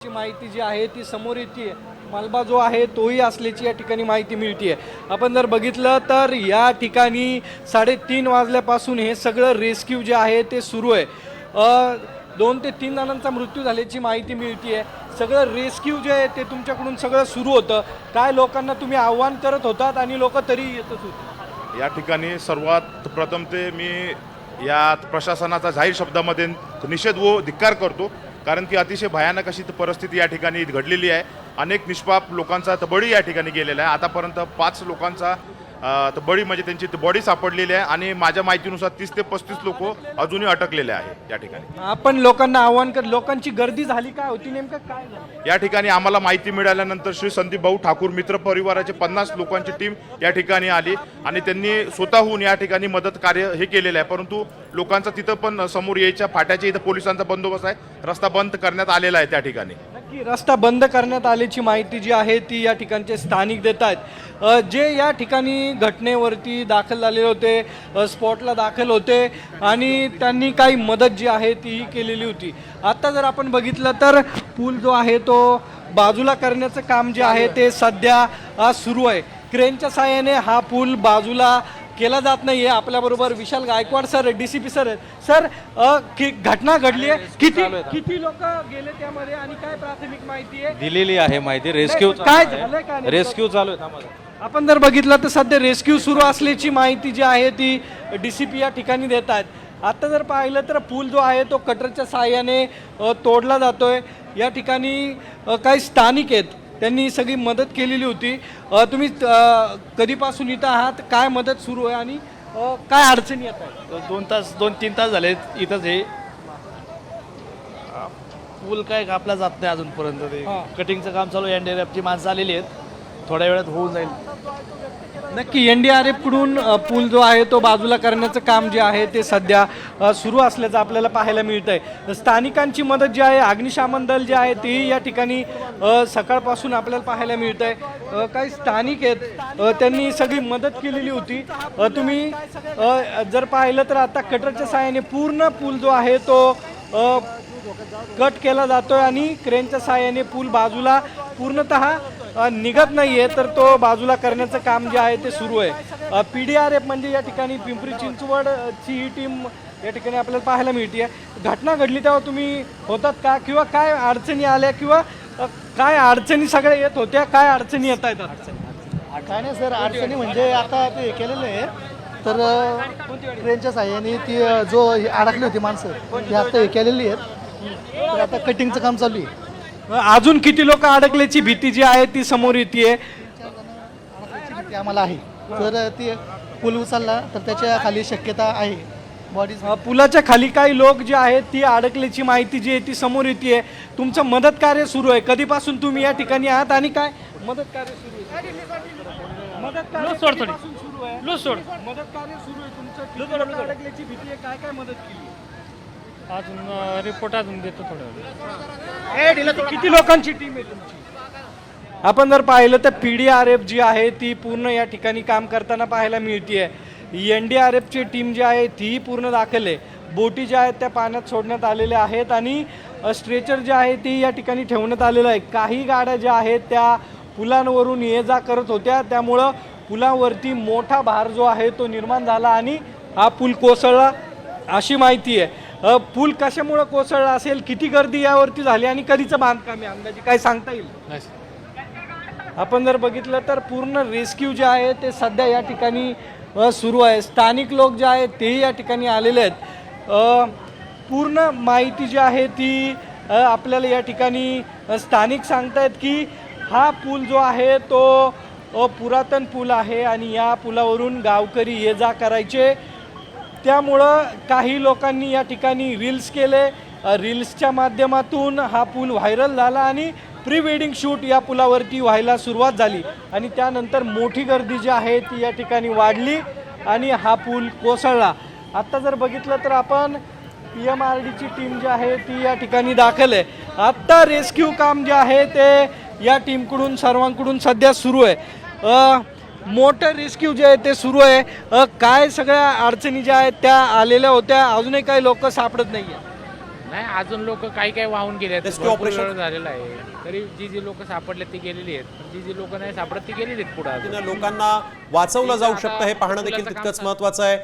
ची माहिती जी आहे ती समोर येते। मलबा जो आहे तोही असल्याची या ठिकाणी माहिती मिळते। आपण जर बघितलं तर या ठिकाणी 3:30 वाजल्यापासून हे सगळं रेस्क्यू जे आहे ते सुरू आहे। 2 ते 3 जणांचा मृत्यू झाल्याची माहिती मिळते। सगळं रेस्क्यू जे आहे ते तुमच्याकडून सगळं सुरू होतं। काय लोकांना तुम्ही आव्हान करत होतात आणि लोक तरी येतच होते? या ठिकाणी सर्वात प्रथम ते मी या प्रशासनाचा जाहीर शब्दामध्ये निषेध व धिक्कार करतो, कारण की अतिशय भयानक अशी परिस्थिती या ठिकाणी घडलेली आहे। अनेक निष्पाप लोकांचा बळी या ठिकाणी गेलेला आहे। आतापर्यंत 5 लोकांचा बळी म्हणजे त्यांची बॉडी सापडलेली आहे आणि माझ्या माहितीनुसार 30 ते 35 लोक अजूनही अटकलेले आहेत या ठिकाणी। आपण लोकांना आव्हान कर, लोकांची गर्दी झाली काय होती, नेमकं काय झालं? या ठिकाणी आम्हाला माहिती मिळाल्यानंतर श्री संदीप भाऊ ठाकूर मित्र परिवाराचे 50 लोकांची टीम या ठिकाणी आली आणि त्यांनी स्वतःहून या ठिकाणी मदत कार्य हे केलेलं आहे। परंतु लोकांचा तिथं पण समोर यायच्या फाट्याच्या इथं पोलिसांचा बंदोबस्त आहे, रस्ता बंद करण्यात आलेला आहे त्या ठिकाणी। नक्की रस्ता बंद करण्यात आल्याची माहिती जी आहे ती या ठिकाणचे स्थानिक देत आहेत। जे या ठिकाणी घटनेवरती दाखल झालेले होते, स्पॉटला दाखल होते आणि त्यांनी काही मदत जी आहे ती केलेली होती। आता जर आपण बघितलं तर पूल जो आहे तो बाजूला करण्याचं काम जे आहे ते सध्या सुरू आहे। क्रेनच्या साहाय्याने हा पूल बाजूला केला जात नाहीये। आपल्याबरोबर विशाल गायकवाड सर, डीसीपी सर आहेत। सर, घटना घडली आहे, किती लोक गेले त्यामध्ये आणि काय प्राथमिक माहिती आहे? दिलेली आहे माहिती। रेस्क्यू काय झालंय काय रेस्क्यू चालू आहे। आपण जर बघितलं तर सध्या रेस्क्यू सुरू असल्याची माहिती जी आहे ती डीसीपी या ठिकाणी देत आहेत। आता जर पाहिलं तर पूल जो आहे तो कटरच्या साहाय्याने तोडला जातोय। या ठिकाणी काही स्थानिक आहेत, त्यांनी सगळी मदत केलेली होती। तुम्ही कधीपासून इथं आहात, काय मदत सुरू आहे आणि काय अडचणी येत आहेत? 2-3 तास झाले इथंच हे पूल काय कापला जात नाही अजूनपर्यंत। ते कटिंगचं काम चालू आहे। एनडीआरएफची माणसं आलेली आहेत, थोड्या वेळात होऊन जाईल। नक्की एनडीआरएफ कडून पूल जो आहे तो बाजूला करण्याचं काम जे आहे ते सध्या सुरू असल्याचं आपल्याला पाहायला मिळतंय। स्थानिकांची मदत जी आहे, अग्निशमन दल जे आहे ते या ठिकाणी सकाळपासून आपल्याला पाहायला मिळतंय। काही स्थानिक आहेत, त्यांनी सगळी मदत केलेली होती। तुम्ही जर पाहिलं तर आता कटरच्या साहाय्याने पूर्ण पूल जो आहे तो कट केला जातोय आणि क्रेनच्या साहाय्याने पूल बाजूला पूर्णतः निघत नाहीये, तर तो बाजूला करण्याचं काम जे आहे ते सुरू आहे। PDRF म्हणजे या ठिकाणी पिंपरी चिंचवडची ही टीम या ठिकाणी आपल्याला पाहायला मिळते। घटना घडली तेव्हा तुम्ही होतात का, किंवा काय अडचणी आल्या, किंवा काय अडचणी सगळ्या येत होत्या, काय अडचणी येत आहेत? काय नाही सर, अडचणी म्हणजे आता ते केलेलं आहे, तर ट्रेनच्या साह्याने ती जो अडकली होती माणसं ती आता हे केलेली आहेत, तर आता कटिंगचं काम चालू आहे। अजून किती लोक अडकल्याची भीती जी आहे ती समोर येते? भीती आम्हाला आहे, तर ती पूल उचलला तर त्याच्या खाली शक्यता आहे बॉडीज। पुलाच्या खाली काही लोक जे आहेत ती अडकल्याची माहिती जी आहे ती समोर येते। तुमचं मदत कार्य सुरू आहे, कधीपासून तुम्ही या ठिकाणी आहात आणि काय मदत कार्य सुरू आहे? मदत कार्य कधीपासून सुरू आहे? मदत कार्य सुरू आहे तुमचं। अडकल्याची भीती आहे, काय काय मदत केली? अजून रिपोर्ट अजून देतो थोड्या वेळ। किती लोकांची टीम आहे तुमची? आपण जर पाहिलं तर PDRF जी आहे ती पूर्ण या ठिकाणी काम करताना पाहायला मिळते। NDRFची टीम जी आहे ती पूर्ण दाखल आहे। बोटी ज्या आहेत त्या पाण्यात सोडण्यात आलेल्या आहेत आणि स्ट्रेचर जे आहे ती या ठिकाणी ठेवण्यात आलेलं आहे। काही गाड्या ज्या आहेत त्या पुलांवरून ये जा करत होत्या, त्यामुळं पुलावरती मोठा भार जो आहे तो निर्माण झाला आणि हा पूल कोसळला अशी माहिती आहे। पूल कशामुळे कोसळला असेल, किती गर्दी यावरती झाली आणि कधीचं बांधकाम आहे अंदाजे काय सांगता येईल? आपण जर बघितलं तर पूर्ण रेस्क्यू जे आहे ते सध्या या ठिकाणी सुरू आहे। स्थानिक लोक जे आहेत तेही या ठिकाणी आलेले आहेत। पूर्ण माहिती जी आहे ती आपल्याला या ठिकाणी स्थानिक सांगतायत की हा पूल जो आहे तो पुरातन पूल आहे आणि या पुलावरून गावकरी ये जा करायचे, त्यामुळं काही लोकांनी या ठिकाणी रील्स केले। रील्सच्या माध्यमातून हा पूल व्हायरल झाला आणि प्री वेडिंग शूट या पुलावरती व्हायला सुरुवात झाली आणि त्यानंतर मोठी गर्दी जी आहे ती या ठिकाणी वाढली आणि हा पूल कोसळला। आत्ता जर बघितलं तर आपण PMRDची टीम जी आहे ती या ठिकाणी दाखल आहे। आत्ता रेस्क्यू काम जे आहे ते या टीमकडून सर्वांकडून सध्या सुरू आहे। मोठं रेस्क्यू जे आहे ते सुरू आहे। काय सगळ्या अडचणी ज्या आहेत त्या आलेल्या होत्या, अजूनही काही लोक सापडत नाही आहे? नाही अजून लोक काही काही वाहून गेले आहेत. Rescue भरपूर operation? वेळ झालेला आहे. तरी जी लोक सापडले ती गेलेली आहेत, पण जी लोक नाही सापडत ती गेलेली आहेत पुढे. लोकांना वाचवलं जाऊ शकतं हे पाहणं देखील तितकंच महत्त्वाचं आहे.